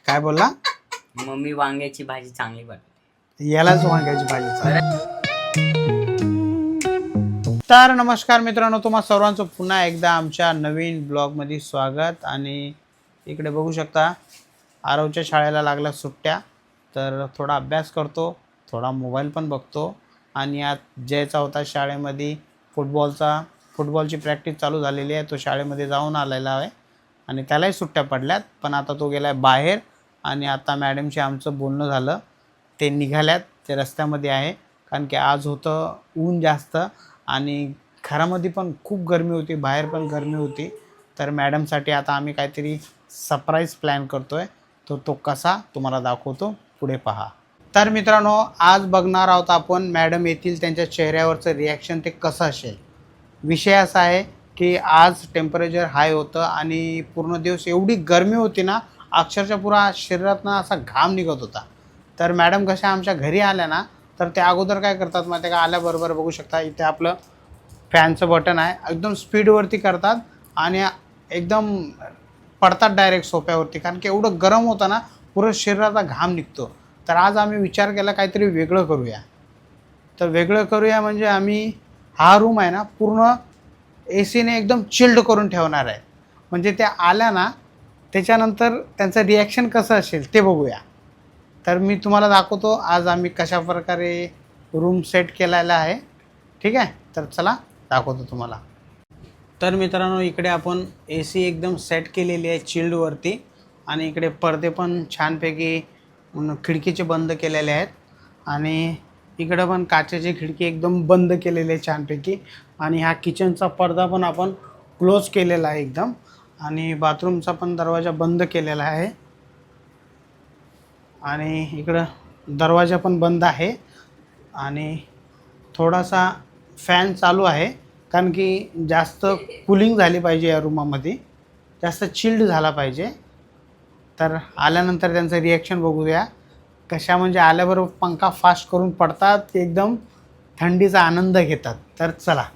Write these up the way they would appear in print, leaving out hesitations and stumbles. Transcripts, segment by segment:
काय बोलला? मम्मी वांग्याची भाजी चांगली बनवते. यालाच वांग्याची भाजी चालेल. तर नमस्कार मित्रांनो, तुम्हा सर्वांचं पुन्हा एकदा आमच्या नवीन ब्लॉगमध्ये स्वागत. आणि इकडे बघू शकता आरवच्या शाळेला लागल्या सुट्ट्या, तर थोडा अभ्यास करतो, थोडा मोबाईल पण बघतो. आणि आज जयचा होता शाळेमध्ये फुटबॉलची प्रॅक्टिस चालू झालेली आहे. तो शाळेमध्ये जाऊन आलेला आहे आणि त्यालाही सुट्ट्या पडल्यात, पण आता तो गेला आहे बाहेर. आणि आता मॅडमशी आमचं बोलणं झालं, ते निघाल्यात, ते रस्त्यामध्ये आहे. कारण की आज होतं ऊन जास्त आणि घरामध्ये पण खूप गरमी होती, बाहेर पण गरमी होती. तर मॅडमसाठी आता आम्ही काहीतरी सरप्राईज प्लॅन करतो आहे, तो कसा तुम्हाला दाखवतो, पुढे पहा. तर मित्रांनो, आज बघणार आहोत आपण मॅडम येतील, त्यांच्या चेहऱ्यावरचं रिॲक्शन ते कसं असेल. विषय असा आहे की आज टेम्परेचर हाय होतं आणि पूर्ण दिवस एवढी गरमी होती ना, अक्षरशः पुरा शरीरातनं असा घाम निघत होता. तर मॅडम कशा आमच्या घरी आल्या ना, तर त्या अगोदर काय करतात माहिती आहे का, आल्याबरोबर बघू शकता इथे आपलं फॅनचं बटन आहे, एकदम स्पीडवरती करतात आणि एकदम पडतात डायरेक्ट सोफ्यावरती. कारण की एवढं गरम होतं ना, पुरं शरीराचा घाम निघतो. तर आज आम्ही विचार केला काहीतरी वेगळं करूया. तर वेगळं करूया म्हणजे आम्ही हा रूम आहे ना पूर्ण एसीने एकदम चिल्ड करून ठेवणार आहे. म्हणजे त्या आल्या ना, त्याच्यानंतर त्यांचं रिॲक्शन कसं असेल ते बघूया. तर मी तुम्हाला दाखवतो आज आम्ही कशा प्रकारे रूम सेट केलेला आहे. ठीक आहे, तर चला दाखवतो तुम्हाला. तर मित्रांनो, इकडे आपण ए सी एकदम सेट केलेली आहे चिल्डवरती. आणि इकडे पडदे पण छानपैकी खिडकीचे बंद केलेले आहेत. आणि इकडं पण काचेची खिडकी एकदम बंद केलेली आहे छानपैकी. आणि हा किचनचा पडदा पण आपण क्लोज केलेला आहे एकदम. आणि बाथरूमचा पण दरवाजा बंद केलेला आहे. आणि इकडं दरवाजा पण बंद आहे. आणि थोडासा फॅन चालू आहे, कारण की जास्त कूलिंग झाली पाहिजे या रूमामध्ये, जास्त चिल्ड झाला पाहिजे. तर आल्यानंतर त्यांचं रिॲक्शन बघूया कशा. म्हणजे आल्याबरोबर पंखा फास्ट करून पडतात, ते एकदम थंडीचा आनंद घेतात. तर चला.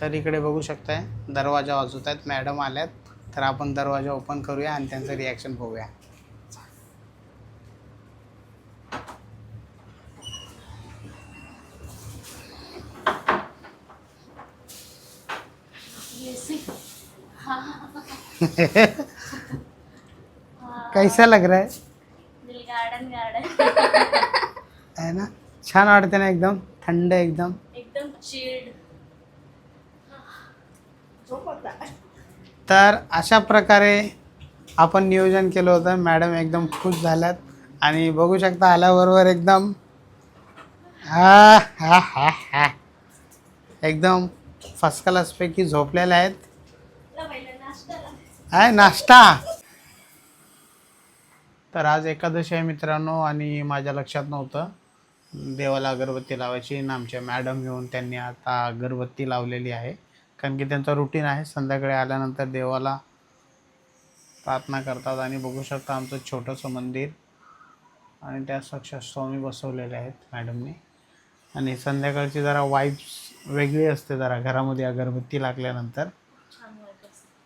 तर इकडे बघू शकताय दरवाजा वाजवत आहेत, मॅडम आल्यात. तर आपण दरवाजा ओपन करूया आणि त्यांचं रिॲक्शन बघूया. कैसा लग रहा है? गार्डन गार्डन है ना, छान वाटते ना, एकदम थंड, एकदम एकदम चिल्ड. तर अशा प्रकारे आपण नियोजन केलं होतं. मॅडम एकदम खुश झाल्यात आणि बघू शकता आल्याबरोबर एकदम हा हा हा हा एकदम फर्स्ट क्लासपैकी झोपलेल्या आहेत. आहे नाश्ता. तर आज एकादशी आहे मित्रांनो, आणि माझ्या लक्षात नव्हतं देवाला अगरबत्ती लावायची. आणि आमच्या मॅडम येऊन त्यांनी आता अगरबत्ती लावलेली आहे. कारण की त्यांचा रुटीन आहे, संध्याकाळी आल्यानंतर देवाला प्रार्थना करतात. आणि बघू शकता आमचं छोटंसं मंदिर आणि त्या साक्षात स्वामी बसवलेले आहेत मॅडमने. आणि संध्याकाळची जरा वाईब्स वेगळी असते जरा घरामध्ये अगरबत्ती लागल्यानंतर.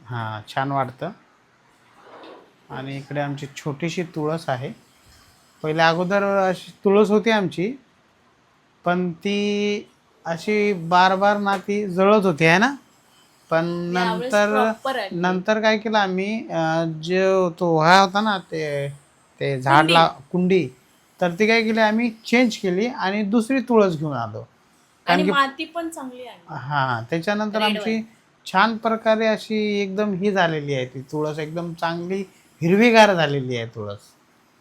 हां, छान वाटतं. आणि इकडे आमची छोटीशी तुळस आहे. पहिले अगोदर अशी तुळस होती आमची, पण ती अशी बार ना ती जळत होती आहे ना. पण नंतर काय केलं आम्ही, जो तो हा होता ना, ते झाडला कुंडी, तर ती काय केली आम्ही चेंज केली आणि दुसरी तुळस घेऊन आलो. आणि माती पण चांगली आहे. हां, त्याच्यानंतर आमची छान प्रकारे अशी एकदम ही झालेली आहे ती तुळस, एकदम चांगली हिरवीगार झालेली आहे तुळस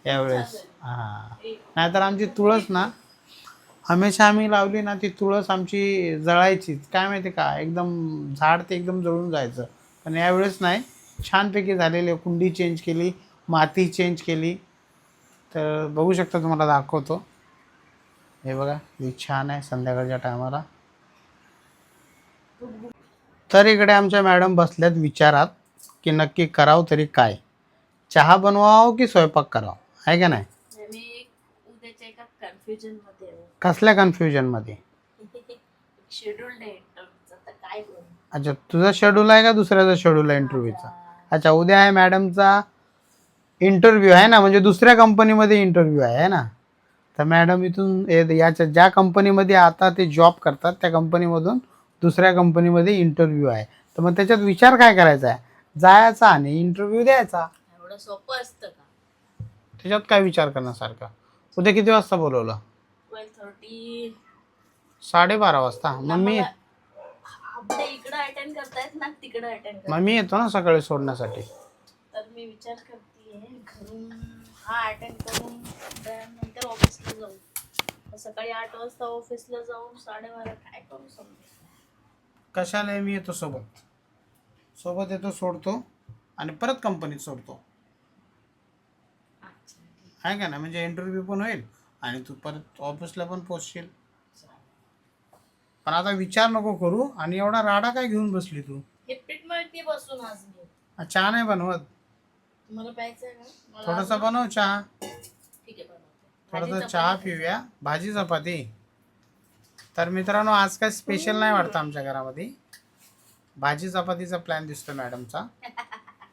यावेळेस. हां, नाहीतर आमची तुळस ना हमेशा आम्ही लावली ना, ती तुळस आमची जळायचीच. काय माहिती का, एकदम झाड ते एकदम जळून जायचं. पण यावेळेस नाही, छानपैकी झालेली आहे. कुंडी चेंज केली, माती चेंज केली. तर बघू शकता, तुम्हाला दाखवतो. हे बघा, हे छान आहे संध्याकाळच्या टायमाला. तर इकडे आमच्या मॅडम बसल्यात विचारात की नक्की करावं तरी काय, चहा बनवावं की स्वयंपाक करावं, आहे का नाही. उद्याच्या एका कन्फ्युजन मध्ये आहे. कसल्या कन्फ्युजनमध्ये? शेड्यूल डे इंटरव्ह्यूचा, काय करू. अच्छा, तुझा शेड्यूल आहे का दुसऱ्याचा शेड्यूल आहे इंटरव्ह्यूचा? अच्छा, उद्या आहे मॅडमचा इंटरव्ह्यू आहे ना, म्हणजे दुसऱ्या कंपनीमध्ये इंटरव्ह्यू आहे ना. तर मॅडम इथून याच्या ज्या कंपनीमध्ये आता ते जॉब करतात त्या कंपनीमधून दुसऱ्या कंपनीमध्ये इंटरव्ह्यू आहे. तर मग त्याच्यात विचार काय करायचा आहे, जायचा आणि इंटरव्ह्यू द्यायचा. एवढं सोपं असतं का? त्याच्यात काय विचार करण्यासारखा. उद्या किती वाजता बोलवलं? 12:30. 12:30 वाजता. मग मी आपल्या इकडं अटेंड करतायत ना, तिकडं अटेंड मग मी येतो ना सकाळी सोडण्यासाठी. तर मी विचार करते घरून हा अटेंड करून नंतर ऑफिसला जाऊ. तर सकाळी 8 वाजता ऑफिसला जाऊन 12:30 काय करू समजेल. कशाला मी येतो सोबत येतो, सोडतो आणि परत कंपनीत सोडतो. अच्छा, आहे का ना, म्हणजे इंटरव्ह्यू पण होईल आणि तू परत ऑफिसला पण पोचशील. पण आता विचार नको करू. आणि एवढा राडा काय घेऊन बसली तू? हे पीठ मळती बसून आज मी. चहा नाही बनवत? तुम्हाला प्यायचं आहे का? मला थोडासा बनव चहा. ठीक आहे, बनवते. थोडासा भाजी चहा चपाती पिऊया. भाजी चपाती. तर मित्रांनो, आज काय स्पेशल नाही वाटतं आमच्या घरामध्ये. भाजी चपातीचा प्लॅन दिसतो मॅडमचा.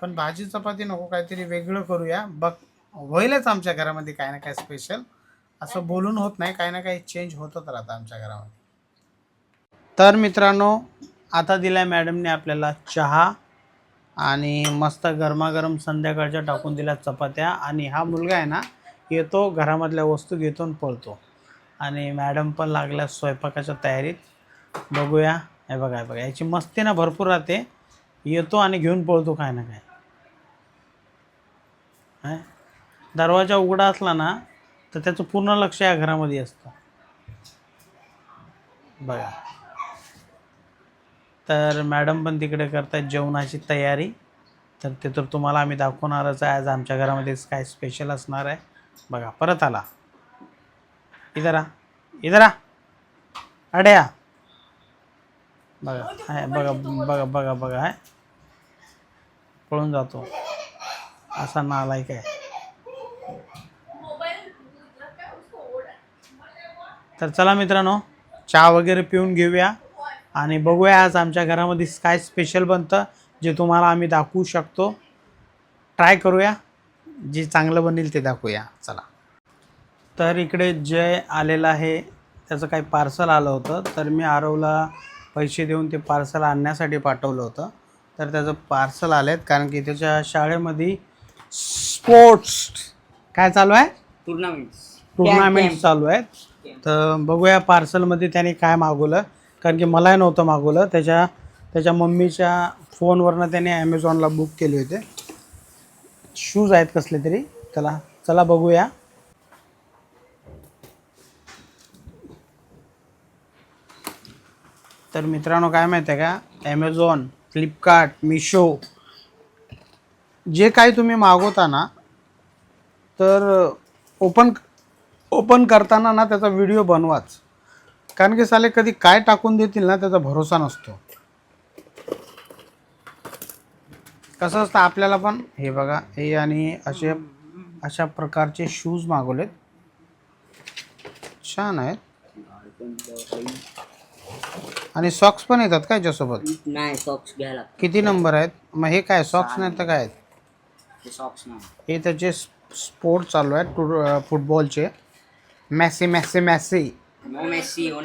पण भाजी चपाती नको, काहीतरी वेगळं करूया. बघ, होईलच आमच्या घरामध्ये काही ना काही स्पेशल. असं बोलून होत नाही, काही ना काही चेंज होतच राहतं आमच्या घरामध्ये. तर मित्रांनो, आता दिलाय मॅडमने आपल्याला चहा आणि मस्त गरमागरम संध्याकाळच्या टाकून दिल्या चपात्या. आणि हा मुलगा आहे ना, येतो घरामधल्या वस्तू घेतो आणि पळतो. आणि मॅडम पण लागल्या स्वयंपाकाच्या तयारीत. बघूया. हे बघा याची मस्ती ना भरपूर राहते. येतो आणि घेऊन पळतो काय ना काय. दरवाजा उघडा असला ना तर त्याचं पूर्ण लक्ष या घरामध्ये असतं. बघा. तर मॅडम पण तिकडे करतायत जेवणाची तयारी. तर ते तर तुम्हाला आम्ही दाखवणारच आहे. आज आमच्या घरामध्ये काय स्पेशल असणार आहे. बघा, परत आला. इधर आ अड्या. बघा आहे, बघा आहे, पळून जातो. असा नालायक आहे. तर चला मित्रांनो, चहा वगैरे पिऊन घेऊया आणि बघूया आज आमच्या घरामध्ये काय स्पेशल बनतं, जे तुम्हाला आम्ही दाखवू शकतो. ट्राय करूया, जे चांगलं बनेल ते दाखवूया. चला. तर इकडे जय आलेला आहे. त्याचं काही पार्सल आलं होतं. तर मी आरवला पैसे देऊन ते पार्सल आणण्यासाठी पाठवलं होतं. तर त्याचं पार्सल आलेत, कारण की त्याच्या शाळेमध्ये स्पोर्ट्स काय चालू आहे, टुर्नामेंट चालू आहेत. तर बघूया पार्सलमध्ये त्याने काय मागवलं, कारण की मलाही नव्हतं मागवलं. त्याच्या मम्मीच्या फोनवरनं त्याने ॲमेझॉनला बुक केले होते. शूज आहेत कसले तरी. चला बघूया. तर मित्रांनो, काय माहिती आहे का, ॲमेझॉन, फ्लिपकार्ट, मिशो जे काही तुम्ही मागवता ना, तर ओपन करताना ना त्याचा व्हिडिओ बनवाच. कारण की साले कधी काय टाकून देतील ना, त्याचा भरोसा नसतो. कसं असतं आपल्याला पण. हे बघा, हे आणि अशा प्रकारचे शूज मागवलेत. छान आहेत. आणि सॉक्स पण येतात का याच्यासोबत? नाही, सॉक्स घ्यायला. किती नंबर आहेत मग? हे काय सॉक्स नाही तर काय आहेत? सॉक्स नाही, हे त्याचे स्पोर्ट चालू आहेत फुटबॉलचे. मॅसी.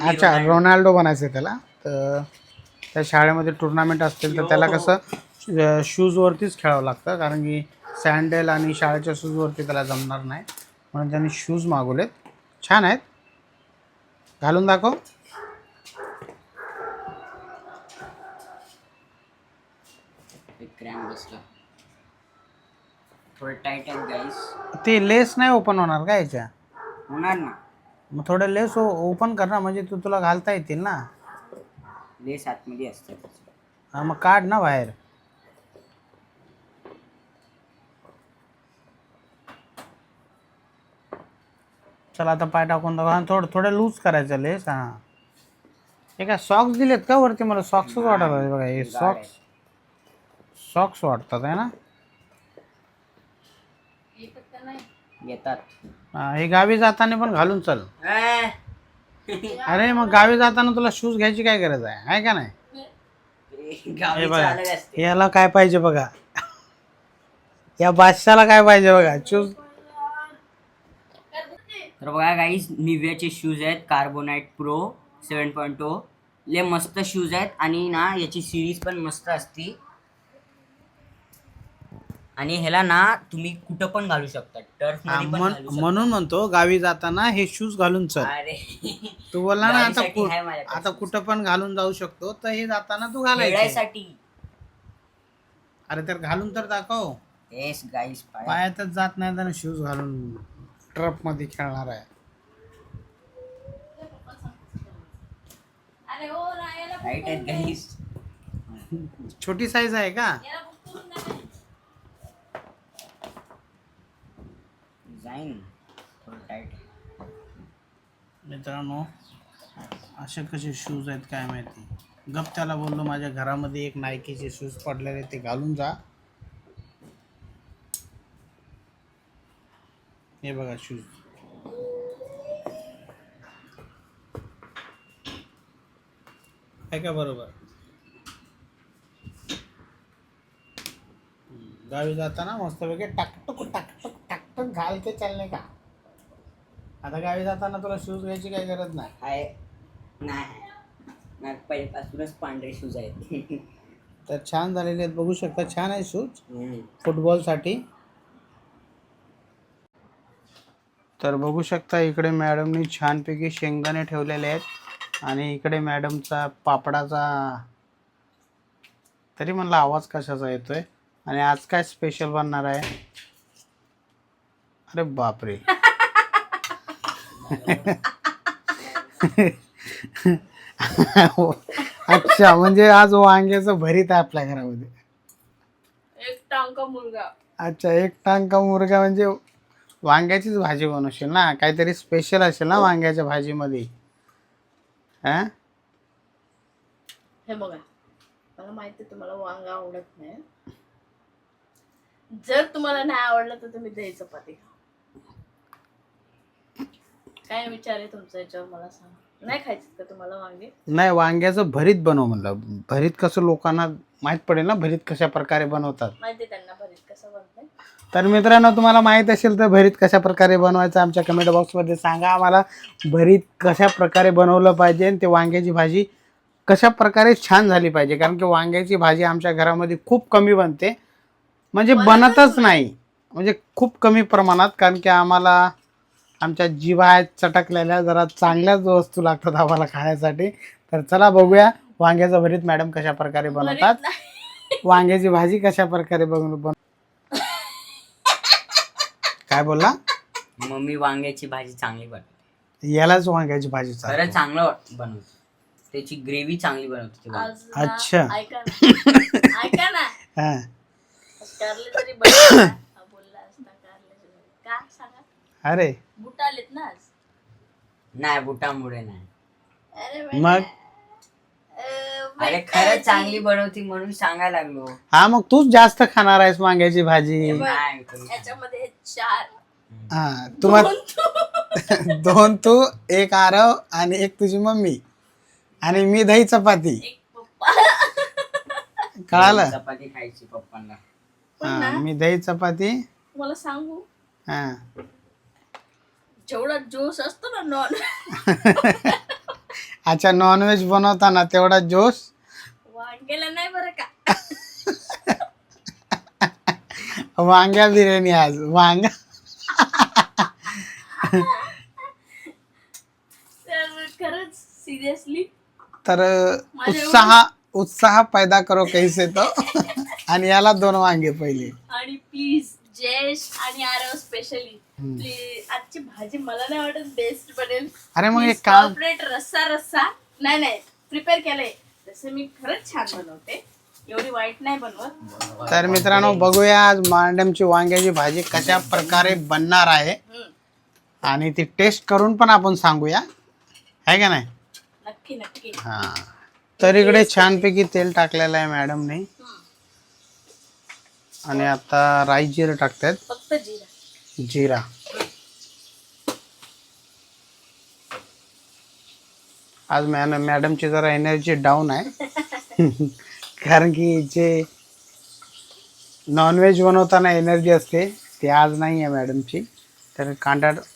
अच्छा, रोनाल्डो बनायचं आहे त्याला. तर त्या शाळेमध्ये टुर्नामेंट असतील तर त्याला कसं शूजवरतीच खेळावं लागतं, कारण की सँडल आणि शाळेच्या शूजवरती त्याला जमणार नाही. म्हणून त्यांनी शूज मागवलेत. छान आहेत. घालून दाखव. क्रॅम बसला, थोडं टाईट आहे गाईस. ते लेस नाही ओपन होणार का याच्या? होणार ना. मग थोडं लेस ओपन कर ना, म्हणजे तुला घालता येतील ना. लेस आतमध्ये असते. हा, मग काढ ना बाहेर. चला आता पाय टाकून दाखव. हा, थोडं लूज करायचं लेस. हां, हे काय सॉक्स दिलेत का वरती? मला सॉक्सच वाटत आहे. बघा, हे सॉक्स वाटतात आहे ना. येतात. हे गावी जाताना पण घालून चल. अरे मग गावी जाताना तुला शूज घ्यायची काय गरज आहे का नाही? हे बघा, याला काय पाहिजे बघा. या बादशाला काय पाहिजे बघा शूज. तर बघा गाईस, निव्याचे शूज आहेत कार्बोनाइट प्रो 7.0. लय मस्त शूज आहेत आणि ना याची सिरीज पण मस्त असती आणि ह्याला ना तुम्ही कुठं पण घालू शकता, टर्फ मध्ये पण घालू शकता. म्हणून म्हणतो गावी जाताना हे शूज घालून चल. अरे तू बोलला ना आता गाडीसाठी आहे माझ्याकडे आता shoes. कुठं पण घालून जाऊ शकतो, तर हे जाताना तू घालायचं. खेळायसाठी. अरे तर घालून तर दाखव. येस गाईस, पायातच जात नाही तर शूज घालून ट्रक मध्ये खेळणार आहे. अरे हो ना, याला राईट आहेत गाईस. छोटी साईज आहे का? याला बुक करून द्या. डिझाईन थोडं टाईट. मित्रांनो असे कसे शूज आहेत काय माहिती. गप त्याला बोललो माझ्या घरामध्ये एक नायकीचे शूज पडलेले, ते घालून जा. हे बघा शूज. आहे का बरोबर? गावी जाताना मस्तपैकी टाकटुक टाकटुक टाकटुक घाल के चलणे का. आता गावी जाताना तुला शूज घ्यायची काही गरज नाही. आहे नाही, पहिल्यापासूनच पांढरे शूज आहेत. तर छान झालेले आहेत, बघू शकता. छान आहे शूज फुटबॉलसाठी. तर बघू शकता इकडे मॅडमनी छानपैकी शेंगदाणे ठेवलेले आहेत आणि इकडे मॅडमचा पापडाचा, तरी म्हणलं आवाज कशाचा येतोय. आणि आज काय स्पेशल बनणार आहे? अरे बापरे. अच्छा, म्हणजे आज वांग्याचं भरीत आहे आपल्या घरामध्ये. एक टांका मुलगा. अच्छा, एक टांका मुर्गा म्हणजे वांग्याचीच भाजी बनवशील ना? काहीतरी स्पेशल असेल ना वांग्याच्या भाजीमध्ये. हा, हे बघा, मला माहिती आहे तुम्हाला वांगा आवडत नाही. जर तुम्हाला नाही आवडलं तर तुम्ही दही चपाती खा. काय विचार आहे तुमचा याच्यावर मला सांगा. नाही खायचं का तुम्हाला वांगे? नाही, वांग्याचं भरीत बनव म्हणलं. भरीत कसं लोकांना माहित पडेल ना, भरीत कशा प्रकारे बनवतात. माहिती आहे त्यांना भरीत कसं बनतंय. तर मित्रांनो, तुम्हाला माहित असेल तर भरीत कशा प्रकारे बनवायचं आमच्या कमेंट बॉक्समध्ये सांगा आम्हाला. भरीत कशा प्रकारे बनवलं पाहिजे आणि ते वांग्याची भाजी कशा प्रकारे छान झाली पाहिजे. कारण की वांग्याची भाजी आमच्या घरामध्ये खूप कमी बनते, म्हणजे बनतच नाही, म्हणजे खूप कमी प्रमाणात. कारण की आम्हाला आमच्या जिव्हाळ्यात चटकलेल्या जरा चांगल्याच वस्तू लागतात आम्हाला खाण्यासाठी. तर चला बघूया वांग्याचं भरीत मॅडम कशा प्रकारे बनवतात, भरीत नाही. वांग्याची भाजी कशा प्रकारे बन. काय बोलला? मम्मी वांग्याची भाजी चांगली बनवते. यालाच वांग्याची भाजी खरं चालते. चांगलं बनवते. त्याची ग्रेव्ही चांगली बनवते ती भाजी. आज ना- अच्छा. ऐका ना, ऐका ना. हा. कारले तरी बनवले ना. हा बोलला असता कारल्याची भाजी. का सांगा? अरे बुट आलेत ना आज. नाही, बुटामुळे नाही. अरे मग अरे खरं चांगली बनवती म्हणून सांगायला लागलो. हा, मग तूच जास्त खाणार आहेस वांग्याची भाजी. नाही करू. याच्यामध्ये 4 हा, तुम्हाला 2 तू, 1 आरव आणि 1 तुझी मम्मी आणि मी दही चपाती. एक पप्पा. कळालं? चपाती खायची पप्पांना. हा, मी दही चपाती. तुम्हाला सांगू, हा. जेवढा जोश असतो ना नॉन अच्छा, नॉनव्हेज बनवताना तेवढा जोश वांग्याला नाही बरं का. वांग्या बिर्याणी आज वांगा. तर खरंच सिरियसली तर उत्साह पैदा करो कैसे तो. आणि याला 2 वांगे पहिले. आणि प्लीज जयेश आणि आरव स्पेशली प्लीज आजची भाजी मला नाही वाटत बेस्ट बनेल. अरे मग एक काम, कॉर्पोरेट रस्सा नाही प्रिपेअर केलंय तसं मी खरंच छान बनवते, एवढी वाईट नाही बनवत. तर मित्रांनो बघूया आज मॅडमची वांग्याची भाजी कशा प्रकारे बनणार आहे आणि ती टेस्ट करून पण आपण सांगूया, आहे का नाही? नक्की नक्की. हा, तर इकडे छानपैकी तेल टाकलेलं आहे मॅडमने आणि आता राई जिरं टाकतात. फक्त जिरा. जिरा. आज मॅडमची जरा एनर्जी डाऊन आहे. कारण की जे नॉनव्हेज बनवताना एनर्जी असते ती आज नाही आहे मॅडमची. तर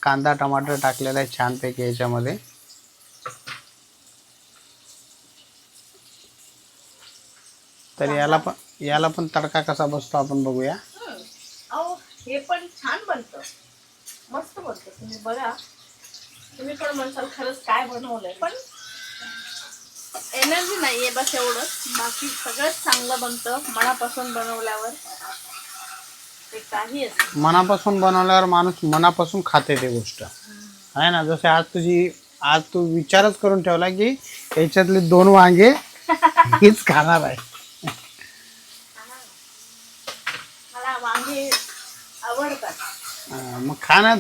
कांदा टमाटर टाकलेला आहे छानपैकी याच्यामध्ये. तर याला पण तडका कसा बसतो आपण बघूया. अहो हे पण छान बनतं, मस्त बनतं. तुम्ही बघा, तुम्ही पण म्हणसाल खरंच काय बनवलंय, पण एनर्जी नाहीये बस एवढंच. बाकी सगळंच चांगलं बनतं मनापासून बनवल्यावर. ते काही असतं. मनापासून बनवल्यावर माणूस मनापासून खाते ते गोष्ट आहे ना. जसे आज तू विचारच करून ठेवला की याच्यातले 2 वांगे हीच खाणार आहे. मला वांगे आवडतात. मग खा ना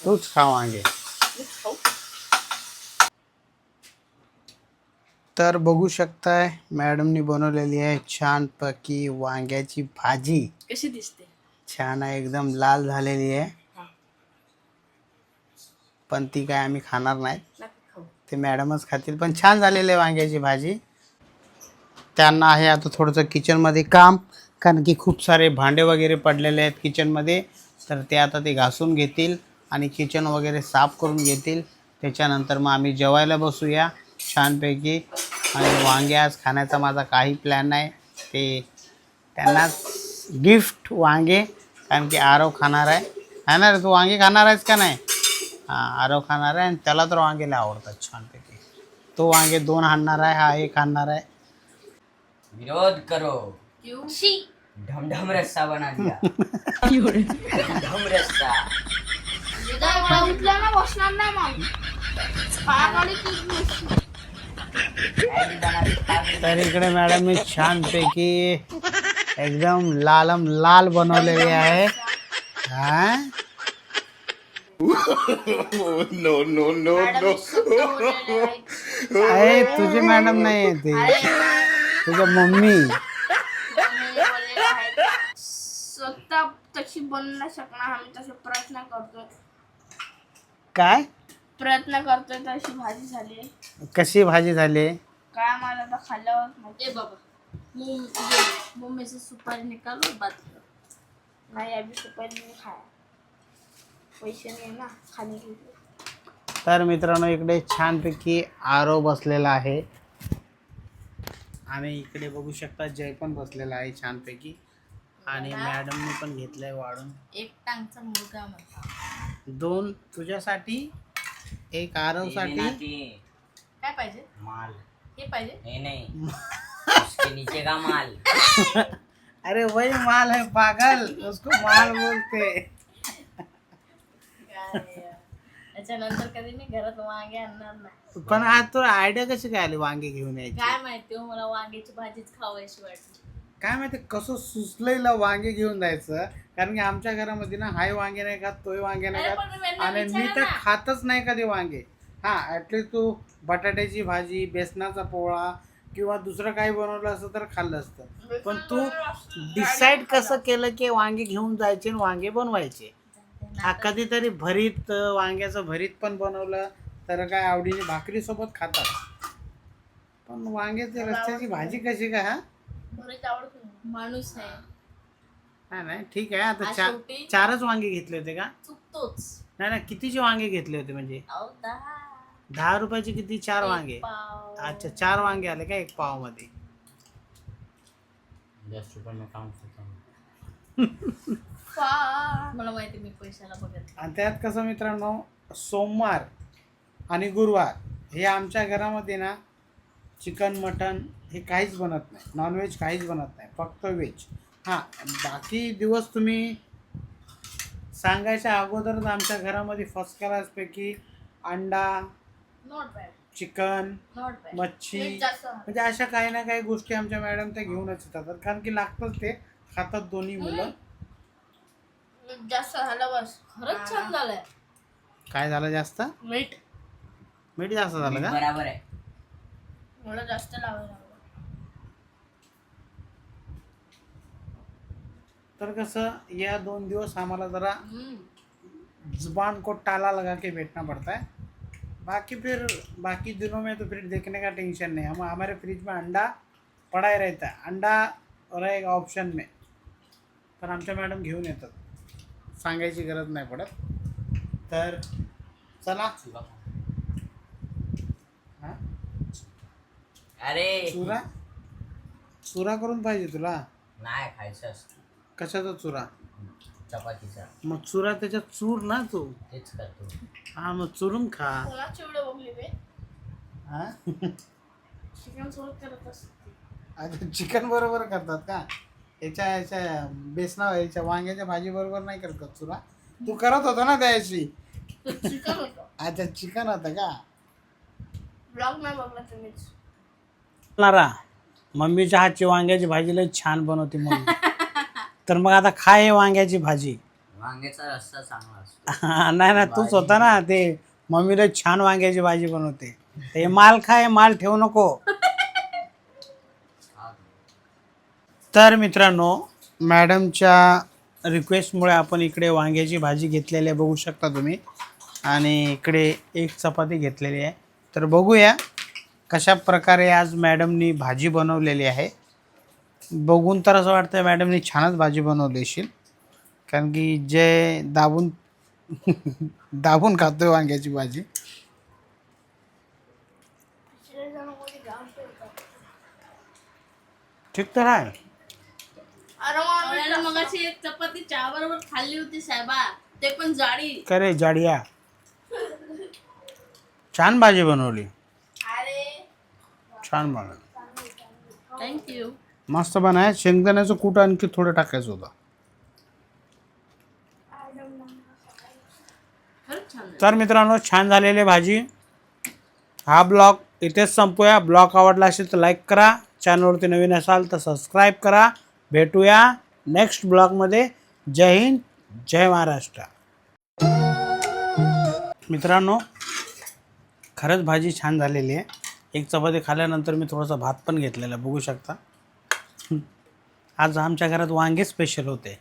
तूच खा वांगे. मी खाऊ. तर बघू शकताय मॅडमनी बनवलेली आहे छानपैकी वांग्याची भाजी. कशी दिसते? छान आहे, एकदम लाल झालेली आहे. हा. पण ती काय आम्ही खाणार नाहीत, नक्की खाऊ. ते मॅडमच खातील. पण छान झालेली आहे वांग्याची भाजी. त्यांना आहे आता थोडंसं किचनमध्ये काम, कारण की खूप सारे भांडे वगैरे पडलेले आहेत किचनमध्ये. तर ते आता ते घासून घेतील आणि किचन वगैरे साफ करून घेतील. त्याच्यानंतर मग आम्ही जेवायला बसूया छानपैकी. आणि वांगे आज खाण्याचा माझा काही प्लॅन नाही, ते त्यांनाच गिफ्ट वांगे, कारण की आरव खाणार आहे. आहे ना रे, तू वांगे खाणार आहेस का नाही? हां, आरव खाणार आहे आणि त्याला तर वांगे लय आवडतात छानपैकी. तो वांगे 2 आणणार आहे, हा 1 आणणार आहे. विरोध करो, क्यों? ढमढम रस्सा बना दिया. ढमढम रस्सा. उठला ना बसणार नाही मग. पायाखाली किक बसली. तर इकडे मॅडमने छानपैकी एकदम लाल बनवलेली आहे. हा मॅडम सक्त बोललेले आहेत. आहे तुझी मॅडम नाही आहे ती, तुझ्या मम्मी. मी बोललेले आहेत. स्वतः तशी बनवू नाही शकणार, आम्ही तसे प्रयत्न करतोय. काय तशी भाजी झाली. कशी भाजी झाली? काय मला आता खाल्ल्यावर माहिती बाबा. मुंह से सुपारी निकालो बात करो. नाही अभी सुपारी नहीं खाया, पैसे नाही ना खाने के लिए. तर मित्रांनो इकडे छानपैकी आरव बसलेला आहे आणि इकडे बघू शकता जय पण बसलेला आहे छानपैकी. आणि मॅडमने पण घेतलंय वाढून. एक टांगचा मुलगा म्हणता. 2 तुझ्यासाठी, 1 आरवसाठी. काय पाहिजे? माल हे पाहिजे. हे नहीं, उसके नीचे का माल. अरे वही माल है पागल, उसको माल बोलते. त्याच्यानंतर कधी मी घरात वांगे आणणार नाही. पण आज तो आयडिया कशी काय आली वांगे घेऊन यायची? काय माहिती हो, मला वांग्याची भाजीच खावायची वाटली. काय माहिती कसं सुचलेला वांगे घेऊन जायचं, कारण की आमच्या घरामध्ये ना हाय वांगे नाही खात, तोय वांगे नाही अरे खात. पण त्यांना आणि मी विचारा तर ना. खातच नाही कधी वांगे. हा ॲटलिस्ट तू बटाट्याची भाजी, बेसनाचा पोळा किंवा दुसरं काही बनवलं असतं तर खाल्लं असतं. पण तू डिसाईड कसं केलं की वांगे घेऊन जायचे आणि वांगे बनवायचे? हा कधीतरी भरीत, वांग्याचं भरीत पण बनवलं तर काय आवडीने भाकरीसोबत खातात. पण वांग्याची रस्त्याची भाजी कशी काय? हा बरेच आवडतो माणूस आहे. नाही ठीक आहे. आता आज शेवटी- 4च वांगे घेतले होते का? चुकतोच. नाही कितीचे वांगे घेतले होते म्हणजे? अहो 10 रुपयाचे किती? 4 वांगे. पाव. अच्छा 4 वांगे आले का 1 पाव मध्ये? 10 रुपये में काम करता हूँ. मला माहिती, मी पैशाला बघत. आणि त्यात कसं मित्रांनो, सोमवार आणि गुरुवार हे आमच्या घरामध्ये ना चिकन मटन हे काहीच बनत नाही, नॉनव्हेज काहीच बनत नाही, फक्त व्हेज. हां बाकी दिवस तुम्ही सांगायच्या अगोदरच आमच्या घरामध्ये फर्स्ट क्लासपैकी अंडा, not bad. Chicken, not bad. मच्छी, जास्त म्हणजे अशा काही ना काही गोष्टी आमच्या मॅडम त्या घेऊनच येतात, कारण की लागतंच ते. खातात दोन्ही मुलं. जास्त झालं बस. खरंच छान झालंय. काय झालं जास्त? मीठ मीठ जास्त झालं का? बराबर आहे. मला जास्त लावायला लागलं. तर कसं या 2 दिवस आम्हाला जरा जुबान को ताला लगा के बैठना पड़ता है. बाकी दिनों में तो फिर देखने का टेंशन नहीं. हम हमारे फ्रिज में अंडा पढ़ाई रहता है, अंडा रहेगा ऑप्शन में. पण आमच्या मॅडम घेऊन येतात, सांगायची गरज नाही पडत. तर चला. हा अरे चुरा चुरा करून पाहिजे तुला. नाही खायचं असतं कशाचा चुरा? चपातीचा. मग चुरा त्याच्यात चूर ना तू. तेच करतो. हा मग चुरून खा. मला चिवडे बघली बे हा चिकन सोबत करत असते. आता चिकन बरोबर करतात का? याच्या बेसना याच्या वांग्याच्या भाजी बरोबर नाही करत का चुरा? तू करत होता ना त्याशी. चिकन होतं. अच्छा चिकन होतं का? ब्लॉग नाही बघला तुम्हीच. नारा मम्मीच्या हातची वांग्याची भाजी लय छान बनवते मम्मी. तर मग आता खा हे वांग्याची भाजी. वांग्याचा रस्सा चांगला असतो. नाही ना तूच होता ना ते. मम्मी लय छान वांग्याची भाजी बनवते. ते माल खा, हे माल ठेवू नको. तर मित्रांनो, मॅडमच्या रिक्वेस्टमुळे आपण इकडे वांग्याची भाजी घेतलेली आहे, बघू शकता तुम्ही. आणि इकडे एक चपाती घेतलेली आहे. तर बघूया कशा प्रकारे आज मॅडमनी भाजी बनवलेली आहे. बघून तर असं वाटतं मॅडमनी छानच भाजी बनवली असेल, कारण की जे दाबून दाबून खातोय वांग्याची भाजी. पिछले जन्मामध्ये गाव ठेवतात. ठीक तर आहे. अरे मगाशी एक चपाती चहा बरोबर खाल्ली होती साहेबा, ते पण जाडी. करे जाडिया छान भाजी बनवली. अरे छान बनवली. थँक्यू. मस्त बनाय. शेंगदाण्याचं कूट आणखी थोडं टाकायचं होतं. खरंच छान. तर मित्रांनो, छान झालेली भाजी. हा ब्लॉग इथेच संपूया. ब्लॉग आवडला असेल तर लाईक करा, चॅनलवरती नवीन असाल तर सबस्क्राईब करा. भेटूया नेक्स्ट ब्लॉगमध्ये. जय हिंद, जय महाराष्ट्र. मित्रांनो, खरंच भाजी छान झालेली आहे. एक चपाती खाल्ल्यानंतर मी थोडासा भात पण घेतलेला, बघू शकता. आज आमच्या घरात वांगे स्पेशल होते.